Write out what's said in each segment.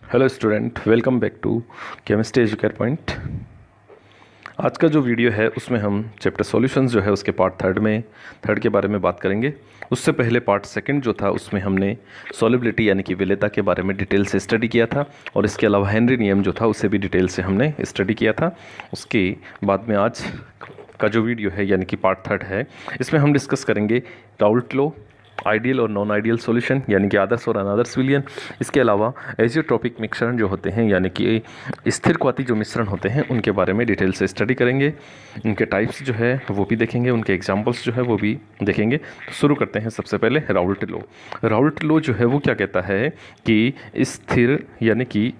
Hello student, welcome back to chemistry educate point. आज का जो वीडियो है उसमें हम चैप्टर सॉल्यूशंस जो है उसके पार्ट थर्ड के बारे में बात करेंगे। उससे पहले पार्ट सेकंड जो था उसमें हमने सॉल्युबिलिटी यानी कि विलेयता के बारे में डिटेल से स्टडी किया था, और इसके अलावा हेनरी नियम जो था उसे भी डिटेल से हमने स्टडी किया था। उसके बाद में आज का जो वीडियो है यानी कि पार्ट थर्ड है, इसमें हम डिस्कस करेंगे राउल्ट लॉ, आइडियल और नॉन आइडियल सॉल्यूशन यानी कि आदर्श और अनादर्श विलयन। इसके अलावा एजियोट्रोपिक मिश्रण जो होते हैं यानी कि स्थिरक्वाती जो मिश्रण होते हैं उनके बारे में डिटेल से स्टडी करेंगे। उनके टाइप्स जो है वो भी देखेंगे, उनके एग्जांपल्स जो है वो भी देखेंगे। तो शुरू करते हैं सबसे पहले राउल्ट लॉ। राउल्ट लॉ जो है वो क्या कहता है कि स्थिर यानी कि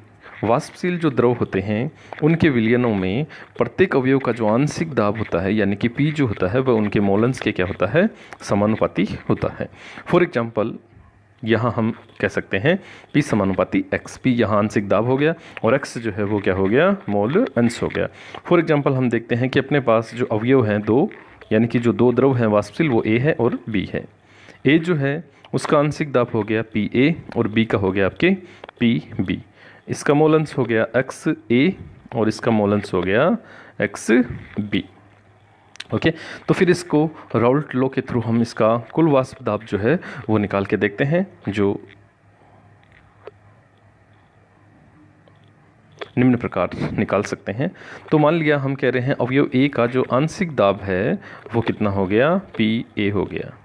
वाष्पशील जो द्रव होते हैं उनके विलयनों में प्रत्येक अवयव का जो आंशिक दाब होता है यानी कि P जो होता है वह उनके मोलन्स के क्या होता है, समानुपाती होता है। फॉर एग्जांपल यहाँ हम कह सकते हैं P समानुपाती X। P यहाँ आंशिक दाब हो गया और X जो है वो क्या हो गया, मोल अंश हो गया। फॉर एग्जांपल हम देखते हैं कि अपने पास जो अवयव हैं दो, यानी कि जो दो द्रव हैं वाष्पशील, वो A है और B है। A जो है उसका आंशिक दाब हो गया PA और B का हो गया आपके PB। इसका मोलन्स हो गया XA और इसका मोलन्स हो गया XB। ओके, तो फिर इसको राउल्ट लॉ के थ्रू हम इसका कुल वाष्प दाब जो है वो निकाल के देखते हैं, जो निम्न प्रकार निकाल सकते हैं। तो मान लिया हम कह रहे हैं अवयव A का जो आंशिक दाब है वो कितना हो गया, PA हो गया।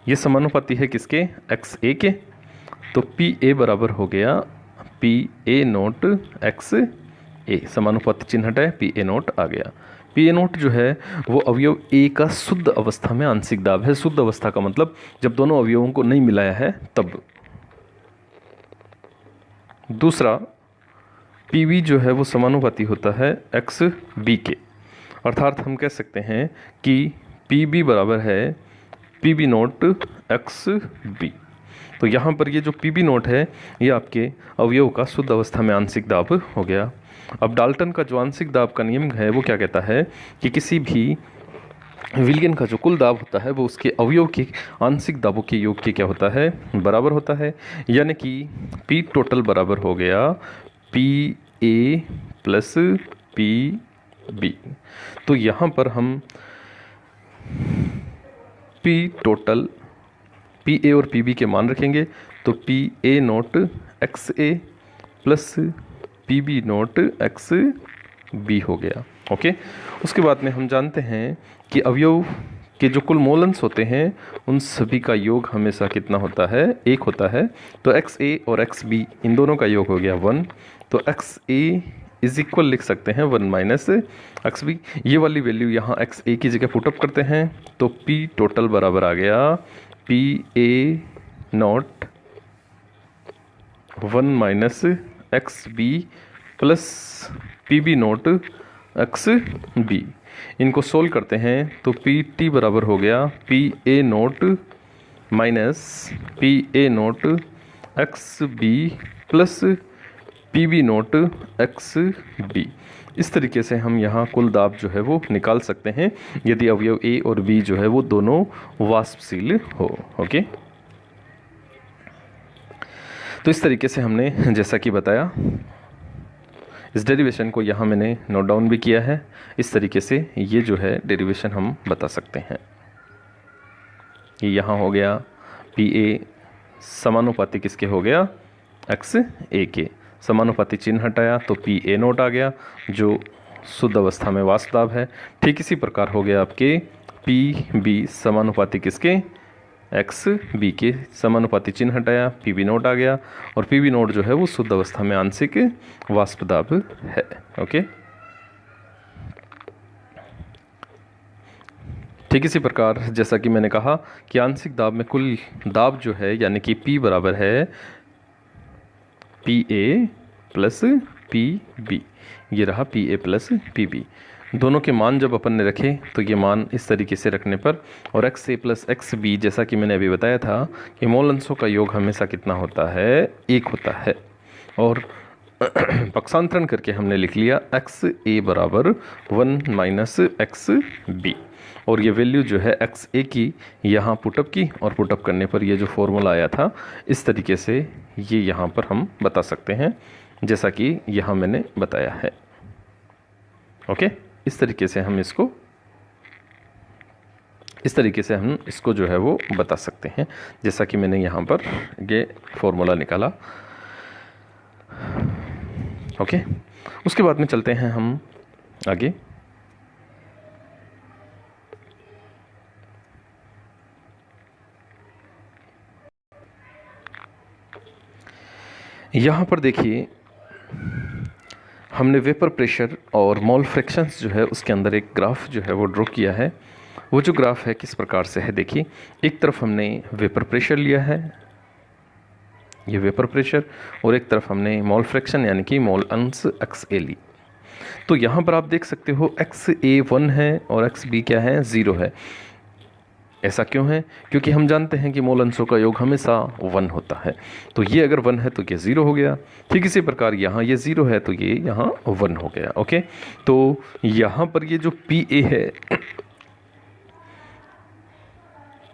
ये समानुपाती है किसके, XA के। तो PA बराबर हो गया PA नोट XA, समानुपाती चिन्ह हटाए, PA नोट आ गया। PA नोट जो है वो अवयव A का शुद्ध अवस्था में आंशिक दाब है। शुद्ध अवस्था का मतलब जब दोनों अवयवों को नहीं मिलाया है तब। दूसरा PB जो है वो समानुपाती होता है XB के, अर्थात हम कह सकते हैं कि PB बराबर है PB नोट XB। तो यहाँ पर ये जो PB नोट है ये आपके अवयव का शुद्ध अवस्था में आंशिक दाब हो गया। अब डाल्टन का जो आंशिक दाब का नियम है वो क्या कहता है कि किसी भी विलयन का जो कुल दाब होता है वो उसके अवयव के आंशिक दाबों के योग के क्या होता है, बराबर होता है। यानी कि P टोटल बराबर हो गया PA प्लस PB। तो यहाँ पर हम P टोटल PA और PB के मान रखेंगे, तो PA note XA plus PB note XB हो गया। ओके, उसके बाद में हम जानते हैं कि अवयव के जो कुल मोलन्स होते हैं उन सभी का योग हमेशा कितना होता है, 1 होता है। तो XA और XB इन दोनों का योग हो गया 1। तो XA इज इक्वल लिख सकते हैं 1 माइनस XB। ये वाली वैल्यू यहाँ XA की जगह पुटअप करते हैं, तो P टोटल बराबर आ गया PA not 1 minus XB plus PB note XB। इनको सोल्व करते हैं तो PT बराबर हो गया PA note minus PA note XB plus PB note XB। इस तरीके से हम यहाँ कुल दाब जो है वो निकाल सकते हैं यदि अवयव A और B जो है वो दोनों वाष्पशील हो। ओके, तो इस तरीके से हमने जैसा कि बताया, इस डेरिवेशन को यहाँ मैंने नोट डाउन भी किया है। इस तरीके से ये जो है डेरिवेशन हम बता सकते हैं। ये यहाँ हो गया PA समानुपाती किसके हो गया, XA के। समानुपाती चिन्ह हटाया तो PA नोट आ गया जो शुद्ध अवस्था में वाष्प दाब है। ठीक इसी प्रकार हो गया आपके PB समानुपाती किसके, XB के। समानुपाती चिन्ह हटाया, PB नोट आ गया और PB नोट जो है वो शुद्ध अवस्था में आंशिक वाष्प दाब है। ओके, ठीक इसी प्रकार जैसा कि मैंने कहा कि आंशिक दाब में कुल दाब जो है यानी कि P बराबर है PA प्लस PB। ये रहा PA प्लस PB। दोनों के मान जब अपन ने रखे तो ये मान इस तरीके से रखने पर, और XA प्लस XB जैसा कि मैंने अभी बताया था कि मोल अंशों का योग हमेशा कितना होता है, 1 होता है। और पक्षांतरण करके हमने लिख लिया एक्स ए बराबर 1 माइनस एक्स बी, और ये वैल्यू जो है एक्स ए की यहाँ पुटअप की, और पुटअप करने पर ये जो फॉर्मूला आया था इस तरीके से ये यहाँ पर हम बता सकते हैं, जैसा कि यहाँ मैंने बताया है। ओके, इस तरीके से हम इसको जो है वो बता सकते हैं, जैसा कि मैंने यहाँ पर ये फॉर्मूला निकाला। ओके, उसके बाद में चलते हैं हम आगे। यहाँ पर देखिए हमने वेपर प्रेशर और मोल फ्रैक्शंस जो है उसके अंदर एक ग्राफ जो है वो ड्रॉ किया है। वो जो ग्राफ है किस प्रकार से है, देखिए एक तरफ हमने वेपर प्रेशर लिया है, ये वेपर प्रेशर, और एक तरफ हमने मोल फ्रैक्शन यानी कि मोल अंश एक्स ए ली। तो यहाँ पर आप देख सकते हो एक्स ए 1 है और एक्स बी क्या है, 0 है। ऐसा क्यों है? क्योंकि हम जानते हैं कि मोल अंशों का योग हमेशा 1 होता है। तो ये अगर 1 है तो ये 0 हो गया। ठीक इसी प्रकार यहाँ ये 0 है तो ये यहाँ 1 हो गया। ओके, तो यहाँ पर ये जो पी ए है,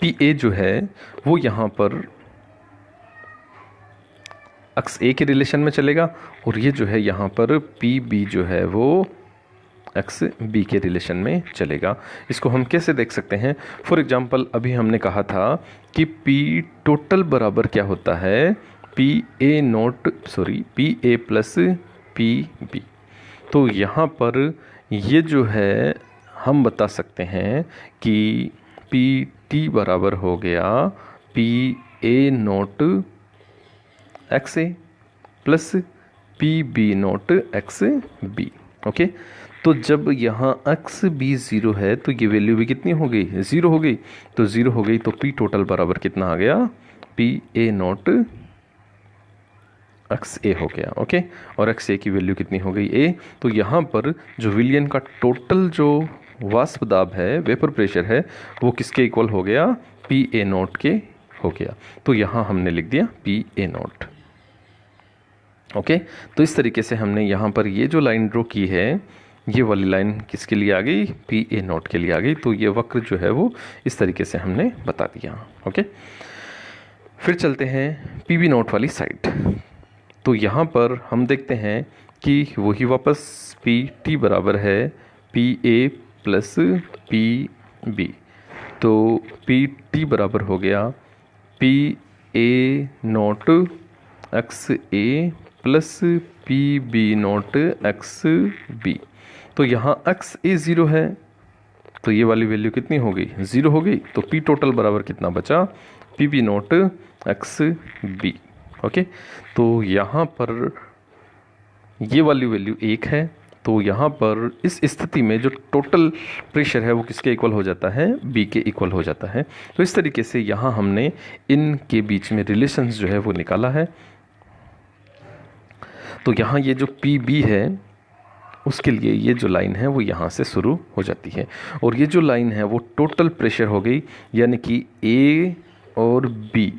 पी ए जो है वो यहाँ पर एक्स ए के रिलेशन में चलेगा, और ये जो है यहाँ पर पी बी जो है वो एक्स बी के रिलेशन में चलेगा। इसको हम कैसे देख सकते हैं? फॉर एग्जांपल अभी हमने कहा था कि पी टोटल बराबर क्या होता है, P A plus P B. तो यहाँ पर ये जो है हम बता सकते हैं कि पी टी बराबर हो गया P A nought X A plus P B nought X B. Okay, तो जब यहाँ एक्स बी 0 है तो ये वैल्यू भी कितनी हो गई, 0 हो गई। तो 0 हो गई तो पी टोटल बराबर कितना आ गया, पी ए नोट एक्स ए हो गया। ओके, और एक्स ए की वैल्यू कितनी हो गई, ए। तो यहाँ पर जो विलियन का टोटल जो वाष्प दाब है, वेपर प्रेशर है, वो किसके इक्वल हो गया, पी ए नोट के हो गया। तो यहाँ हमने लिख दिया पी ए नोट। ओके, तो इस तरीके से हमने यहाँ पर ये जो लाइन ड्रॉ की है, ये वाली लाइन किसके लिए आ गई, पी ए नोट के लिए आ गई। तो ये वक्र जो है वो इस तरीके से हमने बता दिया। ओके, फिर चलते हैं पी बी नोट वाली साइड। तो यहाँ पर हम देखते हैं कि वही वापस पी टी बराबर है P A plus P B. तो पी टी बराबर हो गया P A nought X A plus P B nought X B. तो यहाँ एक्स ए 0 है तो ये वाली वैल्यू कितनी हो गई, 0 हो गई। तो पी टोटल बराबर कितना बचा, P B nought X B. Okay, तो यहाँ पर ये वाली वैल्यू 1 है। तो यहाँ पर इस स्थिति में जो टोटल प्रेशर है वो किसके इक्वल हो जाता है, बी के इक्वल हो जाता है। तो इस तरीके से यहाँ हमने इनके बीच में रिलेशंस जो है वो निकाला है। तो यहाँ ये जो पी बी है उसके लिए ये जो लाइन है वो यहाँ से शुरू हो जाती है, और ये जो लाइन है वो टोटल प्रेशर हो गई, यानी कि ए और बी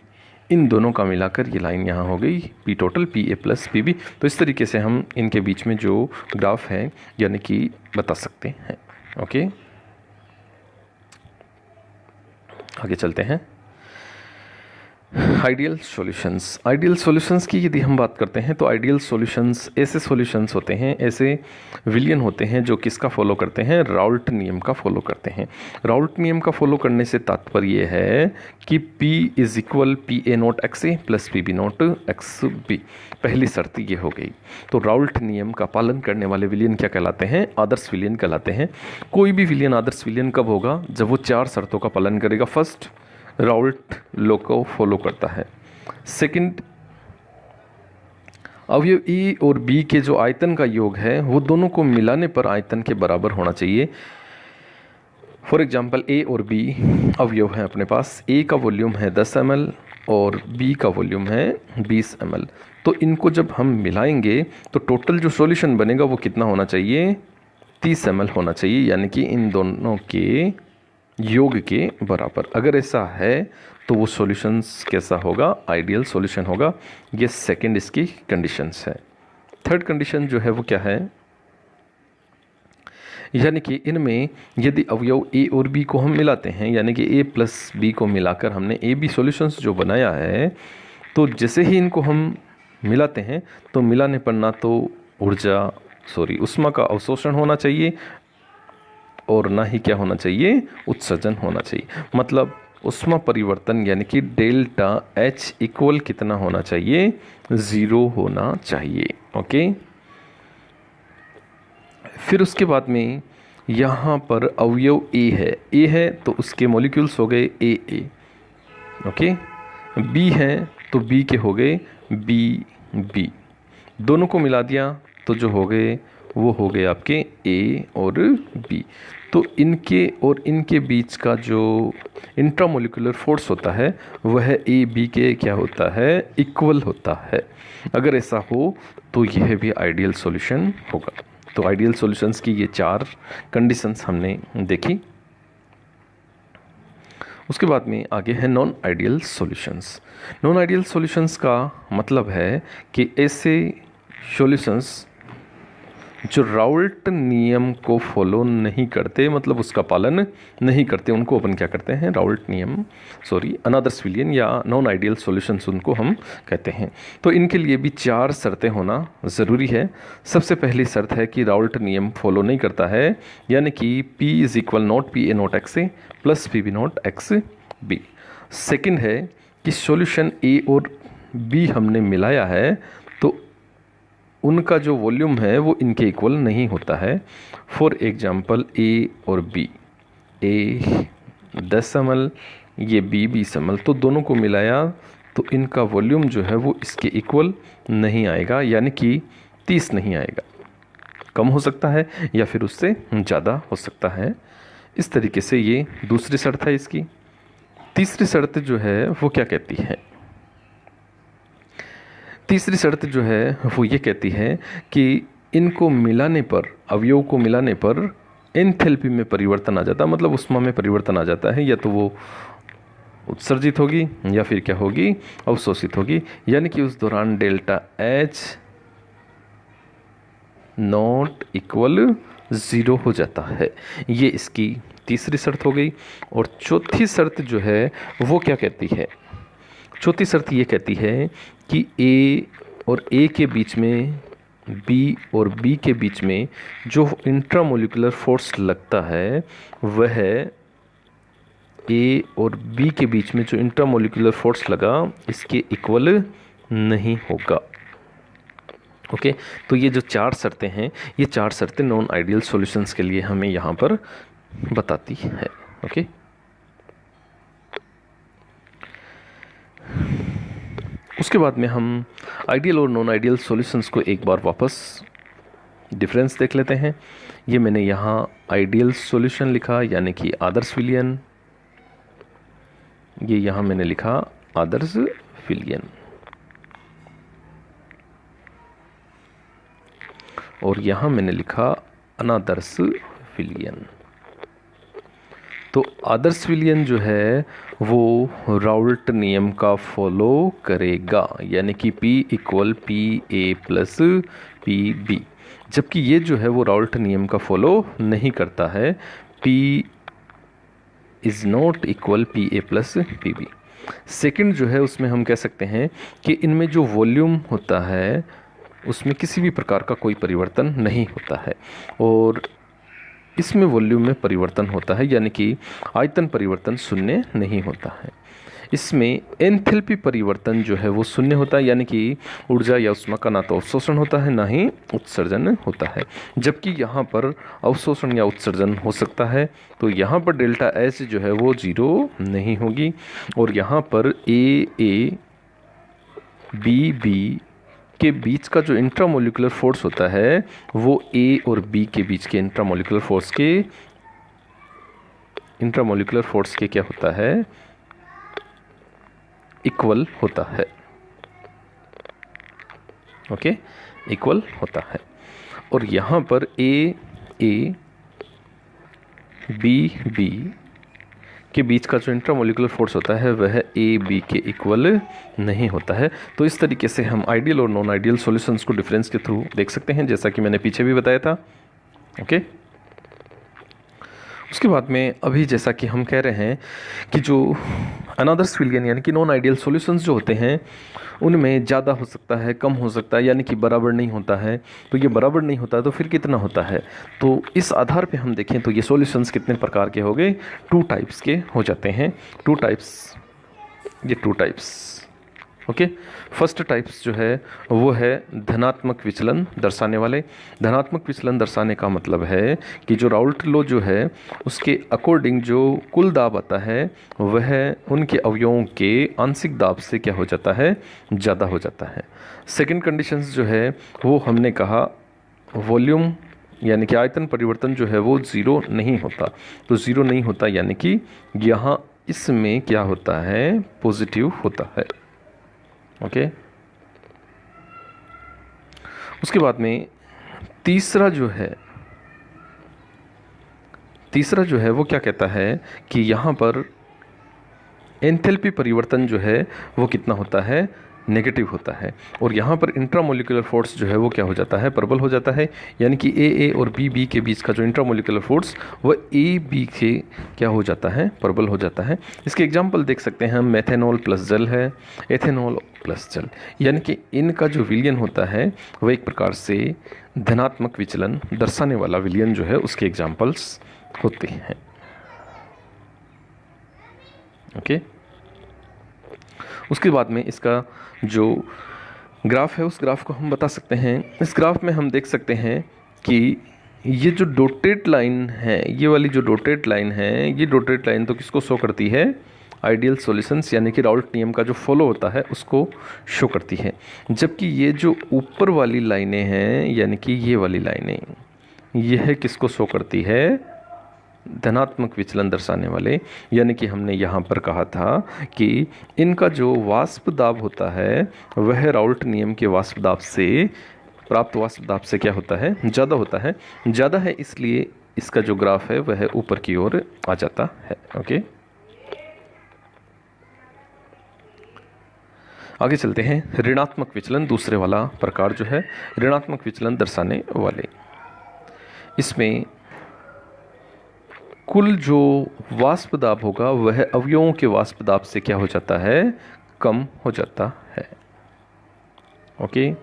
इन दोनों का मिलाकर ये लाइन यहाँ हो गई P total P A plus P B. तो इस तरीके से हम इनके बीच में जो ग्राफ है यानी कि बता सकते हैं। ओके, आगे चलते हैं। आइडियल सॉल्यूशंस की यदि हम बात करते हैं तो आइडियल सॉल्यूशंस ऐसे सॉल्यूशंस होते हैं, ऐसे विलियन होते हैं जो किसका फॉलो करते हैं, राउल्ट नियम का फॉलो करते हैं। राउल्ट नियम का फॉलो करने से तात्पर्य है कि P is equal P A nought X A plus P B nought X B. पहली शर्त ये हो गई। तो राउल्ट नियम का पालन करने वाले विलियन क्या कहलाते हैं, आदर्श विलियन कहलाते हैं। कोई भी विलियन आदर्श विलियन कब होगा, जब वो 4 शर्तों का पालन करेगा। फर्स्ट, राउल्ट लॉ को फॉलो करता है। सेकंड, अवयव ए और बी के जो आयतन का योग है वो दोनों को मिलाने पर आयतन के बराबर होना चाहिए। फॉर एग्जांपल ए और बी अवयव हैं अपने पास, ए का वॉल्यूम है 10 ml और बी का वॉल्यूम है 20 ml। तो इनको जब हम मिलाएंगे तो टोटल जो सॉल्यूशन बनेगा वो कितना होना चाहिए, 30 ml होना चाहिए, यानी कि इन दोनों के योग के बराबर। अगर ऐसा है तो वो सॉल्यूशंस कैसा होगा, आइडियल सॉल्यूशन होगा। ये सेकंड इसकी कंडीशंस है। थर्ड कंडीशन जो है वो क्या है, यानी कि इनमें यदि अवयव ए और बी को हम मिलाते हैं, यानी कि ए प्लस बी को मिलाकर हमने ए बी सॉल्यूशंस जो बनाया है, तो जैसे ही इनको हम मिलाते हैं तो मिलाने पर ना तो ऊष्मा का अवशोषण होना चाहिए और ना ही क्या होना चाहिए, उत्सर्जन होना चाहिए। मतलब ऊष्मा परिवर्तन यानी कि डेल्टा H इक्वल कितना होना चाहिए, 0 होना चाहिए। ओके, फिर उसके बाद में यहाँ पर अवयव ए है तो उसके मॉलिक्यूल्स हो गए ए। ओके, बी है तो बी के हो गए बी, दोनों को मिला दिया तो जो हो गए वो हो गए आपके ए और बी। तो इनके और इनके बीच का जो इंट्रामोलिकुलर फोर्स होता है वह ए बी के क्या होता है, इक्वल होता है। अगर ऐसा हो तो यह भी आइडियल सॉल्यूशन होगा। तो आइडियल सॉल्यूशंस की ये 4 कंडीशंस हमने देखी। उसके बाद में आगे है non ideal solutions. Non ideal solutions का मतलब है कि ऐसे सॉल्यूशंस जो राउल्ट नियम को फॉलो नहीं करते, मतलब उसका पालन नहीं करते, उनको अपन क्या करते हैं, राउल्ट नियम अनादर्शविलियन या नॉन आइडियल सॉल्यूशंस उनको हम कहते हैं। तो इनके लिए भी 4 शर्तें होना ज़रूरी है। सबसे पहली शर्त है कि राउल्ट नियम फॉलो नहीं करता है, यानी कि P is equal nought P A nought X A plus P B nought X B. Second है कि सॉल्यूशन ए और बी हमने मिलाया है तो उनका जो वॉल्यूम है वो इनके इक्वल नहीं होता है। फॉर एग्जाम्पल ए और बी, ए 10 ml, ये बी 20 ml, तो दोनों को मिलाया तो इनका वॉल्यूम जो है वो इसके इक्वल नहीं आएगा, यानी कि 30 नहीं आएगा, कम हो सकता है या फिर उससे ज़्यादा हो सकता है। इस तरीके से ये दूसरी शर्त है इसकी। तीसरी शर्त जो है वो क्या कहती है, तीसरी शर्त जो है वो ये कहती है कि इनको मिलाने पर, अवयव को मिलाने पर एंथैल्पी में परिवर्तन आ जाता है, मतलब ऊष्मा में परिवर्तन आ जाता है, या तो वो उत्सर्जित होगी या फिर क्या होगी, अवशोषित होगी, यानी कि उस दौरान डेल्टा H नॉट इक्वल 0 हो जाता है। ये इसकी तीसरी शर्त हो गई। और चौथी शर्त जो है वो क्या कहती है, चौथी शर्त ये कहती है कि A और A के बीच में, B और B के बीच में जो इंट्रामोलिकुलर फोर्स लगता है वह A और B के बीच में जो इंट्रामोलिकुलर फोर्स लगा इसके इक्वल नहीं होगा। ओके, तो ये जो 4 शर्तें हैं, ये 4 शर्तें नॉन आइडियल सॉल्यूशंस के लिए हमें यहाँ पर बताती है। ओके, उसके बाद में हम आइडियल और नॉन आइडियल सॉल्यूशंस को एक बार वापस डिफरेंस देख लेते हैं। ये मैंने यहाँ आइडियल सॉल्यूशन लिखा यानी कि आदर्श विलयन, ये यहाँ मैंने लिखा आदर्श विलयन, और यहाँ मैंने लिखा अनादर्श विलयन। तो आदर्श विलयन जो है वो राउल्ट नियम का फॉलो करेगा, यानी कि P equal P A plus P B, जबकि ये जो है वो राउल्ट नियम का फॉलो नहीं करता है, P is not equal P A plus P B. Second जो है उसमें हम कह सकते हैं कि इनमें जो वॉल्यूम होता है उसमें किसी भी प्रकार का कोई परिवर्तन नहीं होता है, और इसमें वॉल्यूम में परिवर्तन होता है, यानी कि आयतन परिवर्तन शून्य नहीं होता है। इसमें एंथैल्पी परिवर्तन जो है वो शून्य होता है, यानी कि ऊर्जा या ऊष्मा का ना तो अवशोषण होता है ना ही उत्सर्जन होता है, जबकि यहाँ पर अवशोषण या उत्सर्जन हो सकता है। तो यहाँ पर डेल्टा H जो है वो 0 नहीं होगी, और यहाँ पर A B B के बीच का जो इंट्रामोलिकुलर फोर्स होता है वो A और B के बीच के इंट्रामोलिकुलर फोर्स के क्या होता है, इक्वल होता है। ओके, इक्वल होता है। और यहाँ पर A B B के बीच का जो इंट्रामोलिकुलर फोर्स होता है वह ए बी के इक्वल नहीं होता है। तो इस तरीके से हम आइडियल और नॉन आइडियल सॉल्यूशंस को डिफरेंस के थ्रू देख सकते हैं, जैसा कि मैंने पीछे भी बताया था। ओके, उसके बाद में अभी जैसा कि हम कह रहे हैं कि जो अनदर्स विलियन यानी कि नॉन आइडियल सॉल्यूशंस जो होते हैं उनमें ज़्यादा हो सकता है, कम हो सकता है, यानी कि बराबर नहीं होता है। तो ये बराबर नहीं होता है तो फिर कितना होता है, तो इस आधार पे हम देखें तो ये सॉल्यूशंस कितने प्रकार के हो गए, 2 टाइप्स के हो जाते हैं। 2 टाइप्स, ये 2 टाइप्स। ओके, फर्स्ट टाइप्स जो है वो है धनात्मक विचलन दर्शाने वाले। धनात्मक विचलन दर्शाने का मतलब है कि जो राउल्ट लॉ जो है उसके अकॉर्डिंग जो कुल दाब आता है वह उनके अवयवों के आंशिक दाब से क्या हो जाता है, ज़्यादा हो जाता है। सेकंड कंडीशंस जो है वो हमने कहा वॉल्यूम यानी कि आयतन परिवर्तन जो है वो ज़ीरो नहीं होता। तो ज़ीरो नहीं होता यानी कि यहाँ इसमें क्या होता है, पॉजिटिव होता है। ओके, उसके बाद में तीसरा जो है वो क्या कहता है कि यहाँ पर एंथैल्पी परिवर्तन जो है वो कितना होता है, नेगेटिव होता है। और यहाँ पर इंट्रामोलिकुलर फोर्स जो है वो क्या हो जाता है, प्रबल हो जाता है। यानी कि ए और बी के बीच का जो इंट्रामोलिकुलर फोर्स वह ए बी के क्या हो जाता है, प्रबल हो जाता है। इसके एग्जांपल देख सकते हैं हम, मेथेनॉल प्लस जल है, एथेनॉल प्लस जल। यानी कि इनका जो विलयन होता है वह एक प्रकार से धनात्मक विचलन दर्शाने वाला विलयन जो है उसके एग्जाम्पल्स होते हैं। ओके, उसके बाद में इसका जो ग्राफ है उस ग्राफ को हम बता सकते हैं। इस ग्राफ में हम देख सकते हैं कि ये जो डॉटेड लाइन है, ये वाली जो डॉटेड लाइन है, ये डॉटेड लाइन तो किसको शो करती है, आइडियल सॉल्यूशंस यानी कि राउल्ट नियम का जो फॉलो होता है उसको शो करती है। जबकि ये जो ऊपर वाली लाइनें हैं यानी कि ये वाली लाइनें, यह किसको शो करती है, धनात्मक विचलन दर्शाने वाले। यानी कि हमने यहाँ पर कहा था कि इनका जो वाष्प दाब होता है वह राउल्ट नियम के वाष्प दाब से, प्राप्त वाष्प दाब से क्या होता है, ज़्यादा होता है। ज़्यादा है इसलिए इसका जो ग्राफ है वह ऊपर की ओर आ जाता है। ओके, आगे चलते हैं। ऋणात्मक विचलन, दूसरे वाला प्रकार जो है ऋणात्मक विचलन दर्शाने वाले। इसमें कुल जो वाष्प दाब होगा वह अवयवों के वाष्प दाब से क्या हो जाता है, कम हो जाता है। ओके,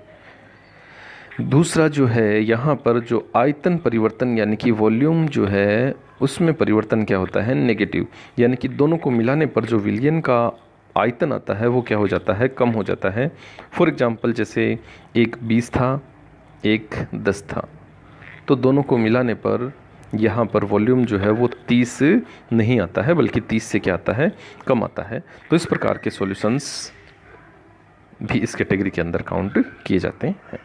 दूसरा जो है यहाँ पर जो आयतन परिवर्तन यानी कि वॉल्यूम जो है उसमें परिवर्तन क्या होता है, नेगेटिव। यानी कि दोनों को मिलाने पर जो विलयन का आयतन आता है वो क्या हो जाता है, कम हो जाता है। फॉर एग्जांपल जैसे एक 20 था, एक 10 था, तो दोनों को मिलाने पर यहाँ पर वॉल्यूम जो है वो 30 नहीं आता है बल्कि 30 से क्या आता है, कम आता है। तो इस प्रकार के सॉल्यूशंस भी इस कैटेगरी के अंदर काउंट किए जाते हैं।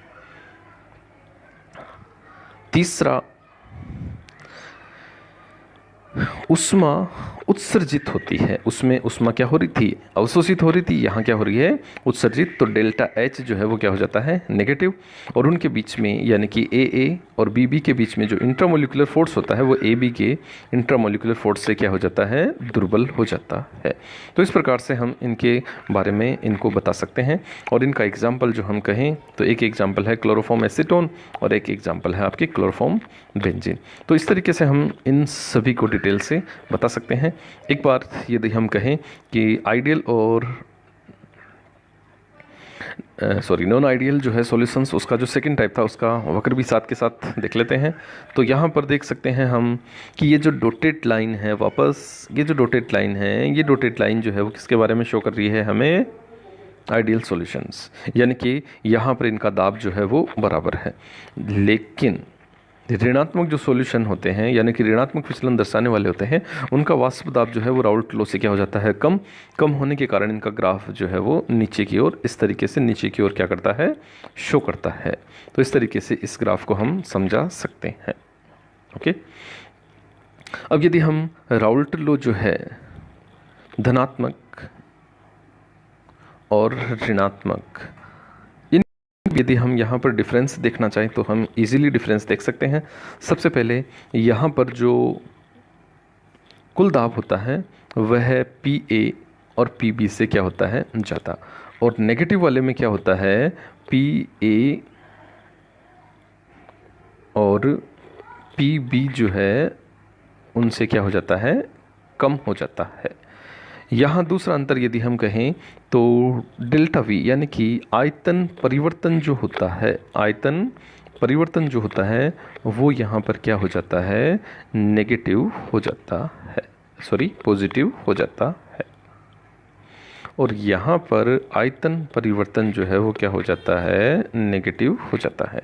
तीसरा, उष्मा उत्सर्जित होती है। उसमें उष्मा क्या हो रही थी, अवशोषित हो रही थी, यहाँ क्या हो रही है, उत्सर्जित। तो डेल्टा एच जो है वो क्या हो जाता है, नेगेटिव। और उनके बीच में यानी कि ए और बी के बीच में जो इंट्रामोलिकुलर फोर्स होता है वो ए बी के इंट्रामोलिकुलर फोर्स से क्या हो जाता है, दुर्बल हो जाता है। तो इस प्रकार से हम इनके बारे में इनको बता सकते हैं। और इनका एग्जाम्पल जो हम कहें तो एक एग्जाम्पल है क्लोरोफॉर्म एसीटोन और एक एग्जाम्पल है आपकी क्लोरोफॉर्म बेंजीन। तो इस तरीके से हम इन सभी को डिटेल से बता सकते हैं। एक बार यदि हम कहें कि आइडियल और नॉन आइडियल जो है सॉल्यूशंस, उसका जो सेकंड टाइप था उसका वक्र भी साथ के साथ देख लेते हैं। तो यहाँ पर देख सकते हैं हम कि ये जो डॉटेड लाइन है, वापस ये जो डॉटेड लाइन है, ये डॉटेड लाइन जो है वो किसके बारे में शो कर रही है, हमें आइडियल सॉल्यूशंस। यानी कि यहाँ पर इनका दाब जो है वो बराबर है। लेकिन ऋणात्मक जो सॉल्यूशन होते हैं यानी कि ऋणात्मक विचलन दर्शाने वाले होते हैं, उनका वाष्प दाब जो है वो राउल्ट लॉ से क्या हो जाता है, कम होने के कारण इनका ग्राफ जो है वो नीचे की ओर, इस तरीके से नीचे की ओर क्या करता है, शो करता है। तो इस तरीके से इस ग्राफ को हम समझा सकते हैं। ओके, अब यदि हम राउल्ट लॉ जो है धनात्मक और ऋणात्मक, यदि हम यहाँ पर डिफरेंस देखना चाहें तो हम इजीली डिफरेंस देख सकते हैं। सबसे पहले यहाँ पर जो कुल दाब होता है वह PA और PB से क्या होता है, ज़्यादा। और नेगेटिव वाले में क्या होता है, PA और PB जो है उनसे क्या हो जाता है, कम हो जाता है। यहाँ दूसरा अंतर यदि हम कहें तो डेल्टा V यानी कि आयतन परिवर्तन जो होता है, आयतन परिवर्तन जो होता है वो यहाँ पर क्या हो जाता है, नेगेटिव हो जाता है, सॉरी पॉजिटिव हो जाता है। और यहाँ पर आयतन परिवर्तन जो है वो क्या हो जाता है, नेगेटिव हो जाता है।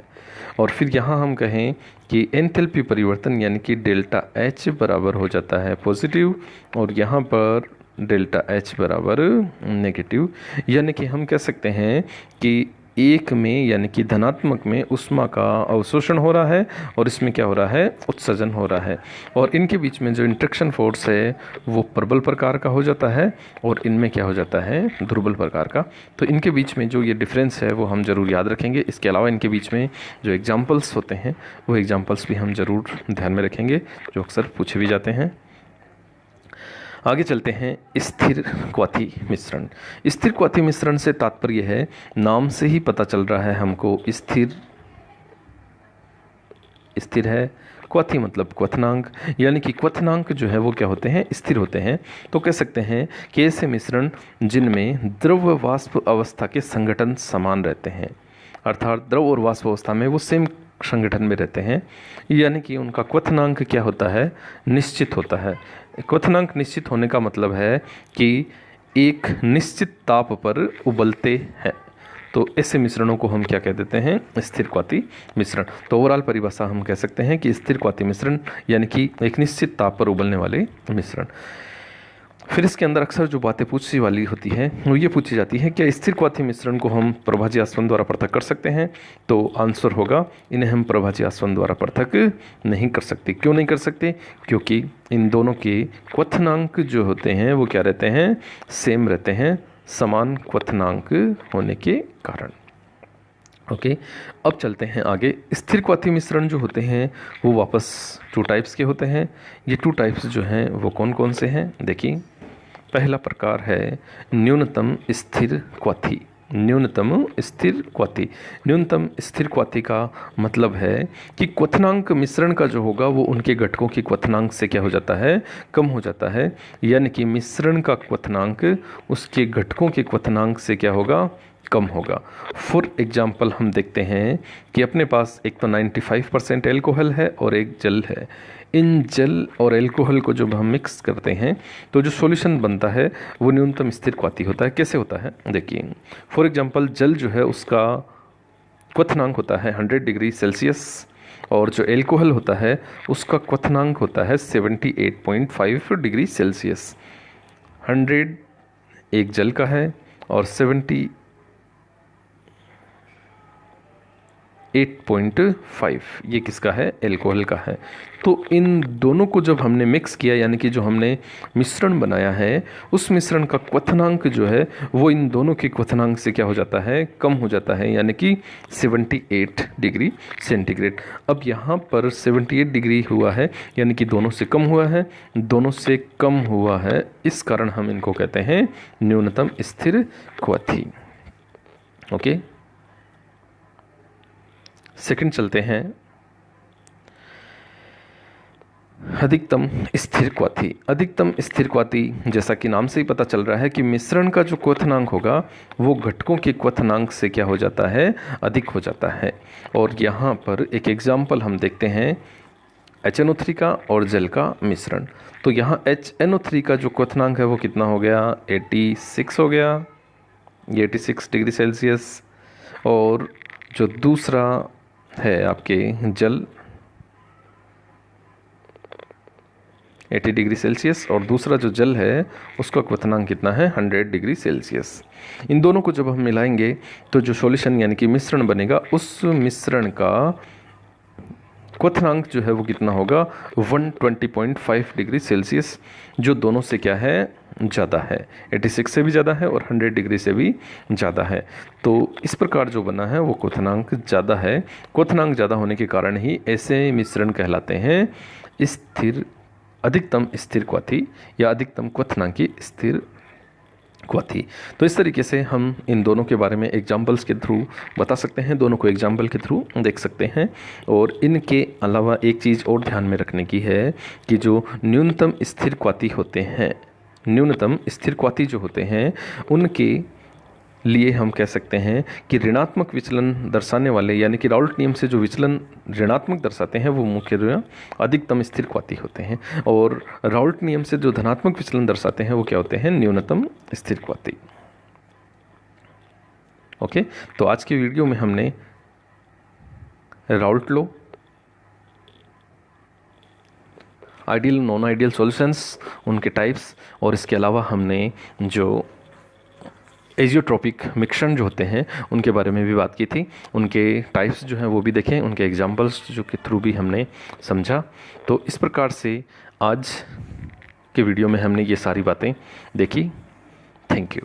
और फिर यहाँ हम कहें कि एंथैल्पी परिवर्तन यानी कि डेल्टा H बराबर हो जाता है पॉजिटिव, और यहाँ पर डेल्टा H बराबर नेगेटिव। यानी कि हम कह सकते हैं कि एक में यानी कि धनात्मक में ऊष्मा का अवशोषण हो रहा है और इसमें क्या हो रहा है, उत्सर्जन हो रहा है। और इनके बीच में जो इंट्रैक्शन फोर्स है वो प्रबल प्रकार का हो जाता है और इनमें क्या हो जाता है, दुर्बल प्रकार का। तो इनके बीच में जो ये डिफरेंस है वो हम ज़रूर याद रखेंगे। इसके अलावा इनके बीच में जो एग्जाम्पल्स होते हैं वो एग्जाम्पल्स भी हम ज़रूर ध्यान में रखेंगे, जो अक्सर पूछे भी जाते हैं। आगे चलते हैं, स्थिर क्वाथी मिश्रण। स्थिर क्वाथी मिश्रण से तात्पर्य है, नाम से ही पता चल रहा है हमको, स्थिर है। क्वाथी मतलब क्वथनांक, यानी कि क्वथनांक जो है वो क्या होते हैं, स्थिर होते हैं। तो कह सकते हैं कि ऐसे मिश्रण जिनमें द्रव वाष्प अवस्था के संगठन समान रहते हैं, अर्थात द्रव और वाष्प अवस्था में वो सेम संगठन में रहते हैं, यानी कि उनका क्वथनांक क्या होता है, निश्चित होता है। क्वथनांक निश्चित होने का मतलब है कि एक निश्चित ताप पर उबलते हैं। तो ऐसे मिश्रणों को हम क्या कह देते हैं, स्थिर क्वाथी मिश्रण। तो ओवरऑल परिभाषा हम कह सकते हैं कि स्थिर क्वाथी मिश्रण यानी कि एक निश्चित ताप पर उबलने वाले मिश्रण। फिर इसके अंदर अक्सर जो बातें पूछने वाली होती है वो ये पूछी जाती है, क्या स्थिर क्वाथी मिश्रण को हम प्रभाजी आसवन द्वारा पृथक कर सकते हैं? तो आंसर होगा, इन्हें हम प्रभाजी आसवन द्वारा पृथक नहीं कर सकते। क्यों नहीं कर सकते? क्योंकि इन दोनों के क्वथनांक जो होते हैं वो क्या रहते हैं, सेम रहते हैं, समान क्वथनांक होने के कारण। ओके, अब चलते हैं आगे। स्थिर क्वाथी मिश्रण जो होते हैं वो वापस 2 टाइप्स के होते हैं। ये 2 टाइप्स जो हैं वो कौन कौन से हैं, देखिए। पहला प्रकार है न्यूनतम स्थिर क्वाथी। न्यूनतम स्थिर क्वाथी, न्यूनतम स्थिर क्वाथी का मतलब है कि क्वथनांक मिश्रण का जो होगा वो उनके घटकों के क्वथनांक से क्या हो जाता है, कम हो जाता है। यानी कि मिश्रण का क्वथनांक उसके घटकों के क्वथनांक से क्या होगा, कम होगा। फॉर एग्जाम्पल हम देखते हैं कि अपने पास एक तो 95% एल्कोहल है और एक जल है। इन जल और एल्कोहल को जब हम मिक्स करते हैं तो जो सॉल्यूशन बनता है वो न्यूनतम स्थिर क्वाथी होता है। कैसे होता है, देखिए। फॉर एग्जाम्पल जल जो है उसका क्वथनांक होता है 100 डिग्री सेल्सियस और जो एल्कोहल होता है उसका क्वथनांक होता है 78.5 डिग्री सेल्सियस। 100 एक जल का है और 78.5 ये किसका है, एल्कोहल का है। तो इन दोनों को जब हमने मिक्स किया, यानी कि जो हमने मिश्रण बनाया है उस मिश्रण का क्वथनांक जो है वो इन दोनों के क्वथनांक से क्या हो जाता है, कम हो जाता है, यानी कि 78 डिग्री सेंटीग्रेड। अब यहाँ पर 78 डिग्री हुआ है यानी कि दोनों से कम हुआ है, दोनों से कम हुआ है, इस कारण हम इनको कहते हैं न्यूनतम स्थिर क्वाथी। ओके, सेकंड चलते हैं, अधिकतम स्थिर क्वाथी। अधिकतम स्थिर क्वाथी जैसा कि नाम से ही पता चल रहा है कि मिश्रण का जो क्वथनांक होगा वो घटकों के क्वथनांक से क्या हो जाता है, अधिक हो जाता है। और यहाँ पर एक एग्जाम्पल हम देखते हैं HNO3 का और जल का मिश्रण। तो यहाँ HNO3 का जो क्वथनांक है वो कितना हो गया, 86 हो गया, ये 86 डिग्री सेल्सियस। और जो दूसरा है आपके जल 80 डिग्री सेल्सियस और दूसरा जो जल है उसका क्वथनांक कितना है, 100 डिग्री सेल्सियस। इन दोनों को जब हम मिलाएंगे तो जो सॉल्यूशन यानी कि मिश्रण बनेगा उस मिश्रण का क्वथनांक जो है वो कितना होगा, 120.5 डिग्री सेल्सियस, जो दोनों से क्या है, ज़्यादा है। 86 से भी ज़्यादा है और 100 डिग्री से भी ज़्यादा है। तो इस प्रकार जो बना है वो क्वथनांक ज़्यादा है। क्वथनांक ज़्यादा होने के कारण ही ऐसे मिश्रण कहलाते हैं स्थिर, अधिकतम स्थिर क्वाथी या अधिकतम क्वथनांकी स्थिर क्वाथी। तो इस तरीके से हम इन दोनों के बारे में एग्जाम्पल्स के थ्रू बता सकते हैं, दोनों को एग्जाम्पल के थ्रू देख सकते हैं। और इनके अलावा एक चीज़ और ध्यान में रखने की है कि जो न्यूनतम स्थिर क्वाथी होते हैं, न्यूनतम स्थिर क्वाथी जो होते हैं, उनके लिए हम कह सकते हैं कि ऋणात्मक विचलन दर्शाने वाले, यानी कि राउल्ट नियम से जो विचलन ऋणात्मक दर्शाते हैं वो मुख्यतः अधिकतम स्थिर क्वाथी होते हैं, और राउल्ट नियम से जो धनात्मक विचलन दर्शाते हैं वो क्या होते हैं, न्यूनतम स्थिर क्वाथी। ओके, तो आज की वीडियो में हमने Raoult law, ideal non ideal solutions, उनके टाइप्स, और इसके अलावा हमने जो एजियोट्रॉपिक मिक्सन जो होते हैं उनके बारे में भी बात की थी। उनके टाइप्स जो हैं वो भी देखें, उनके एग्जांपल्स जो के थ्रू भी हमने समझा। तो इस प्रकार से आज के वीडियो में हमने ये सारी बातें देखी। Thank you.